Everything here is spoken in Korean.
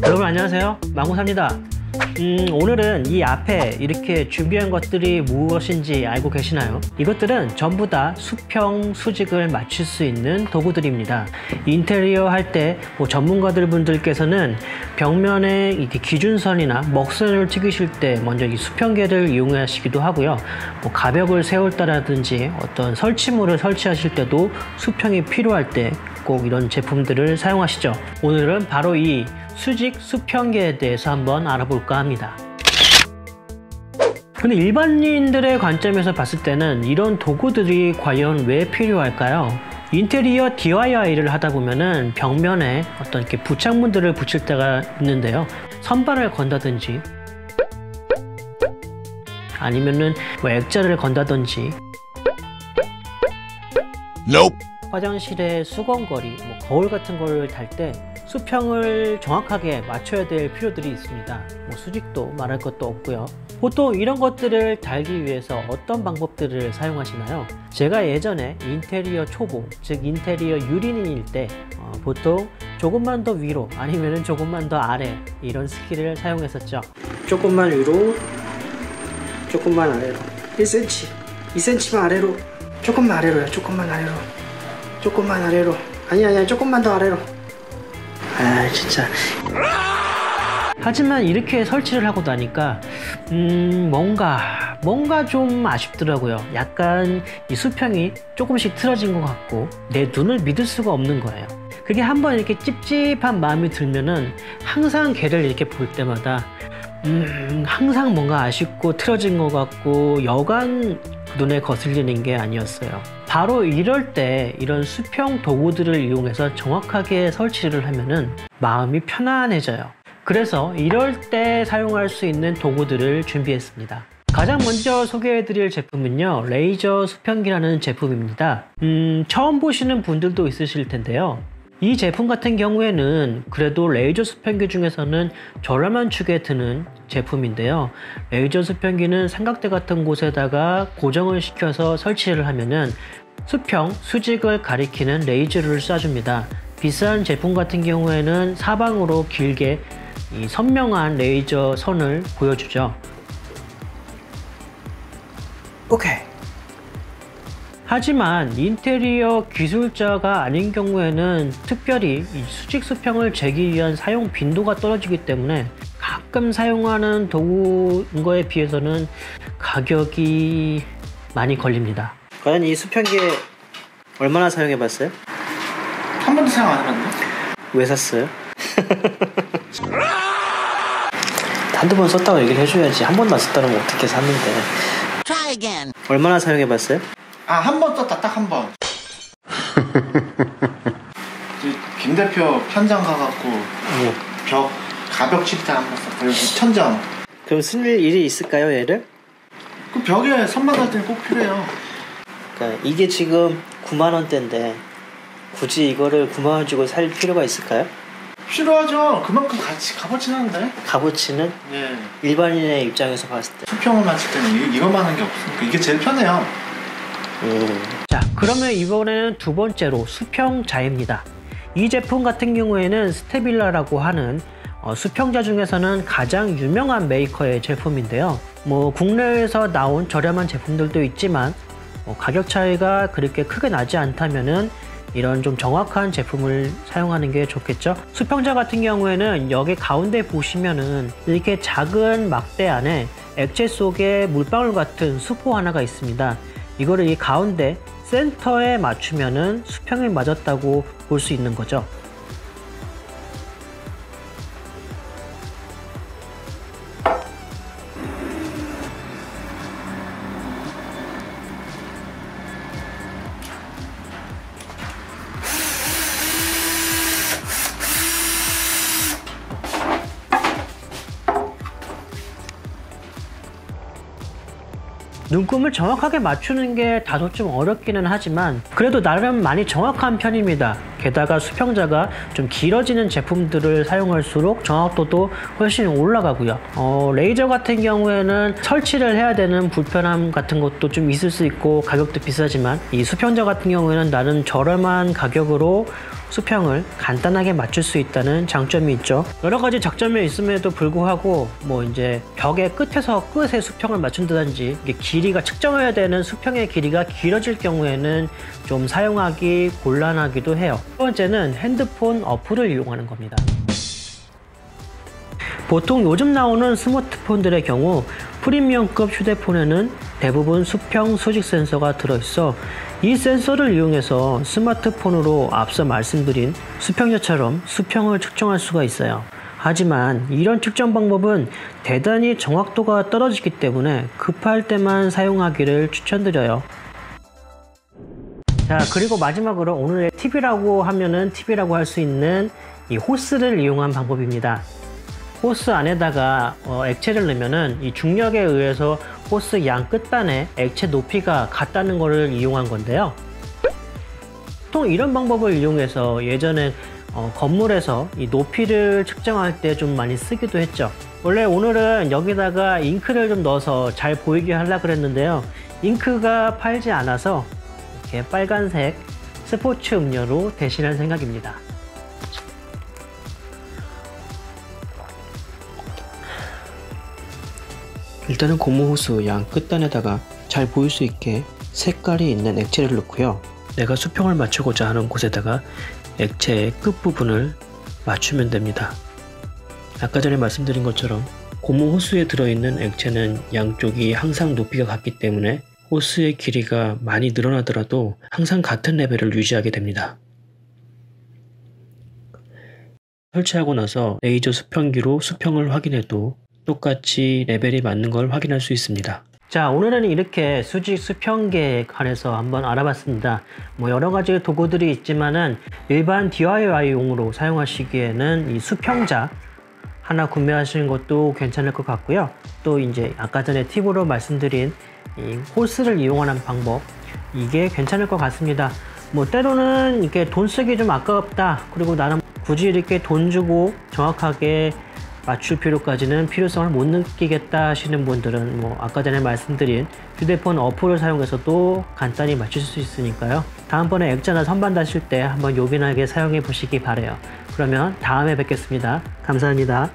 여러분 안녕하세요, 망고사입니다. 오늘은 이 앞에 이렇게 준비한 것들이 무엇인지 알고 계시나요? 이것들은 전부 다 수평, 수직을 맞출 수 있는 도구들입니다. 인테리어 할 때 전문가들 분들께서는 벽면에 이렇게 기준선이나 먹선을 튀기실 때 먼저 이 수평계를 이용하시기도 하고요. 가벽을 세울 때라든지 어떤 설치물을 설치하실 때도 수평이 필요할 때 꼭 이런 제품들을 사용하시죠. 오늘은 바로 이 수직 수평계에 대해서 한번 알아볼까 합니다. 근데 일반인들의 관점에서 봤을 때는 이런 도구들이 과연 왜 필요할까요? 인테리어 DIY를 하다 보면은 벽면에 어떤 이렇게 부착물들을 붙일 때가 있는데요. 선반을 건다든지 아니면은 액자를 건다든지 화장실에 수건거리, 거울 같은 걸 달 때 수평을 정확하게 맞춰야 될 필요들이 있습니다. 수직도 말할 것도 없고요. 보통 이런 것들을 달기 위해서 어떤 방법들을 사용하시나요? 제가 예전에 인테리어 초보, 즉 인테리어 유린인일 때 보통 조금만 더 위로 아니면 조금만 더 아래 이런 스킬을 사용했었죠. 조금만 위로, 조금만 아래로, 1cm, 2cm만 아래로, 조금만 아래로요, 조금만 아래로, 조금만 아래로, 아니야 조금만 더 아래로. 아 진짜. 하지만 이렇게 설치를 하고 나니까 뭔가 좀 아쉽더라고요. 약간 이 수평이 조금씩 틀어진 것 같고 내 눈을 믿을 수가 없는 거예요. 그게 한번 이렇게 찝찝한 마음이 들면은 항상 걔를 이렇게 볼 때마다 항상 뭔가 아쉽고 틀어진 것 같고 여간 눈에 거슬리는 게 아니었어요. 바로 이럴 때 이런 수평 도구들을 이용해서 정확하게 설치를 하면은 마음이 편안해져요. 그래서 이럴 때 사용할 수 있는 도구들을 준비했습니다. 가장 먼저 소개해드릴 제품은요, 레이저 수평기라는 제품입니다. 처음 보시는 분들도 있으실 텐데요. 이 제품 같은 경우에는 그래도 레이저 수평기 중에서는 저렴한 축에 드는 제품인데요. 레이저 수평기는 삼각대 같은 곳에다가 고정을 시켜서 설치를 하면은 수평, 수직을 가리키는 레이저를 쏴줍니다. 비싼 제품 같은 경우에는 사방으로 길게 이 선명한 레이저 선을 보여주죠. 오케이. 하지만 인테리어 기술자가 아닌 경우에는 특별히 이 수직 수평을 재기 위한 사용 빈도가 떨어지기 때문에 가끔 사용하는 도구인 거에 비해서는 가격이 많이 걸립니다. 과연 이 수평기 얼마나 사용해 봤어요? 한 번도 사용 안 해봤는데? 왜 샀어요? 한두 번 썼다고 얘기를 해줘야지. 한 번도 안 썼다는 건 어떻게 샀는데. Try again. 얼마나 사용해 봤어요? 한 번 썼다, 딱 한 번. 김 대표 현장 가갖고 가벽 칠 때 한 번 썼고, 여기 천장. 그럼 쓸 일이 있을까요, 얘를? 그 벽에 선반 갈 때는 꼭 필요해요. 그러니까 이게 지금 9만원대인데 굳이 이거를 9만원 주고 살 필요가 있을까요? 필요하죠. 그만큼 같이 값어치는 한데. 값어치는? 예. 일반인의 입장에서 봤을 때 수평을 맞출 때는 이것만 한 게 없으니까 이게 제일 편해요. 자, 그러면 이번에는 두 번째로 수평자입니다. 이 제품 같은 경우에는 스테빌라라고 하는 수평자 중에서는 가장 유명한 메이커의 제품인데요. 국내에서 나온 저렴한 제품들도 있지만 가격 차이가 그렇게 크게 나지 않다면은 이런 좀 정확한 제품을 사용하는 게 좋겠죠. 수평자 같은 경우에는 여기 가운데 보시면은 이렇게 작은 막대 안에 액체 속에 물방울 같은 수포 하나가 있습니다. 이거를 이 가운데 센터에 맞추면은 수평이 맞았다고 볼 수 있는 거죠. 눈금을 정확하게 맞추는 게 다소 좀 어렵기는 하지만 그래도 나름 많이 정확한 편입니다. 게다가 수평자가 좀 길어지는 제품들을 사용할수록 정확도도 훨씬 올라가고요. 레이저 같은 경우에는 설치를 해야 되는 불편함 같은 것도 좀 있을 수 있고 가격도 비싸지만 이 수평자 같은 경우에는 나름 저렴한 가격으로 수평을 간단하게 맞출 수 있다는 장점이 있죠. 여러 가지 장점이 있음에도 불구하고 뭐 이제 벽의 끝에서 끝에 수평을 맞춘다든지 이게 길이가 측정해야 되는 수평의 길이가 길어질 경우에는 좀 사용하기 곤란하기도 해요. 두 번째는 핸드폰 어플을 이용하는 겁니다. 보통 요즘 나오는 스마트폰들의 경우 프리미엄급 휴대폰에는 대부분 수평 수직 센서가 들어있어 이 센서를 이용해서 스마트폰으로 앞서 말씀드린 수평자처럼 수평을 측정할 수가 있어요. 하지만 이런 측정 방법은 대단히 정확도가 떨어지기 때문에 급할 때만 사용하기를 추천드려요. 자, 그리고 마지막으로 오늘의 팁이라고 하면은 팁이라고 할 수 있는 이 호스를 이용한 방법입니다. 호스 안에다가 액체를 넣으면은 이 중력에 의해서 호스 양 끝단에 액체 높이가 같다는 것을 이용한 건데요. 보통 이런 방법을 이용해서 예전에 건물에서 이 높이를 측정할 때 좀 많이 쓰기도 했죠. 원래 오늘은 여기다가 잉크를 좀 넣어서 잘 보이게 하려고 그랬는데요. 잉크가 팔지 않아서 이렇게 빨간색 스포츠 음료로 대신할 생각입니다. 일단은 고무 호스 양 끝단에다가 잘 보일 수 있게 색깔이 있는 액체를 넣고요. 내가 수평을 맞추고자 하는 곳에다가 액체의 끝부분을 맞추면 됩니다. 아까 전에 말씀드린 것처럼 고무 호스에 들어있는 액체는 양쪽이 항상 높이가 같기 때문에 호스의 길이가 많이 늘어나더라도 항상 같은 레벨을 유지하게 됩니다. 설치하고 나서 레이저 수평기로 수평을 확인해도 똑같이 레벨이 맞는 걸 확인할 수 있습니다. 자, 오늘은 이렇게 수직 수평계에 관해서 한번 알아봤습니다. 뭐 여러 가지 도구들이 있지만은 일반 DIY용으로 사용하시기에는 이 수평자 하나 구매하시는 것도 괜찮을 것 같고요. 또 이제 아까 전에 팁으로 말씀드린 이 호스를 이용하는 방법, 이게 괜찮을 것 같습니다. 뭐 때로는 이렇게 돈 쓰기 좀 아깝다, 그리고 나는 굳이 이렇게 돈 주고 정확하게 맞출 필요성을 못 느끼겠다 하시는 분들은 뭐 아까 전에 말씀드린 휴대폰 어플을 사용해서도 간단히 맞출 수 있으니까요. 다음번에 액자나 선반 다실 때 한번 요긴하게 사용해 보시기 바래요. 그러면 다음에 뵙겠습니다. 감사합니다.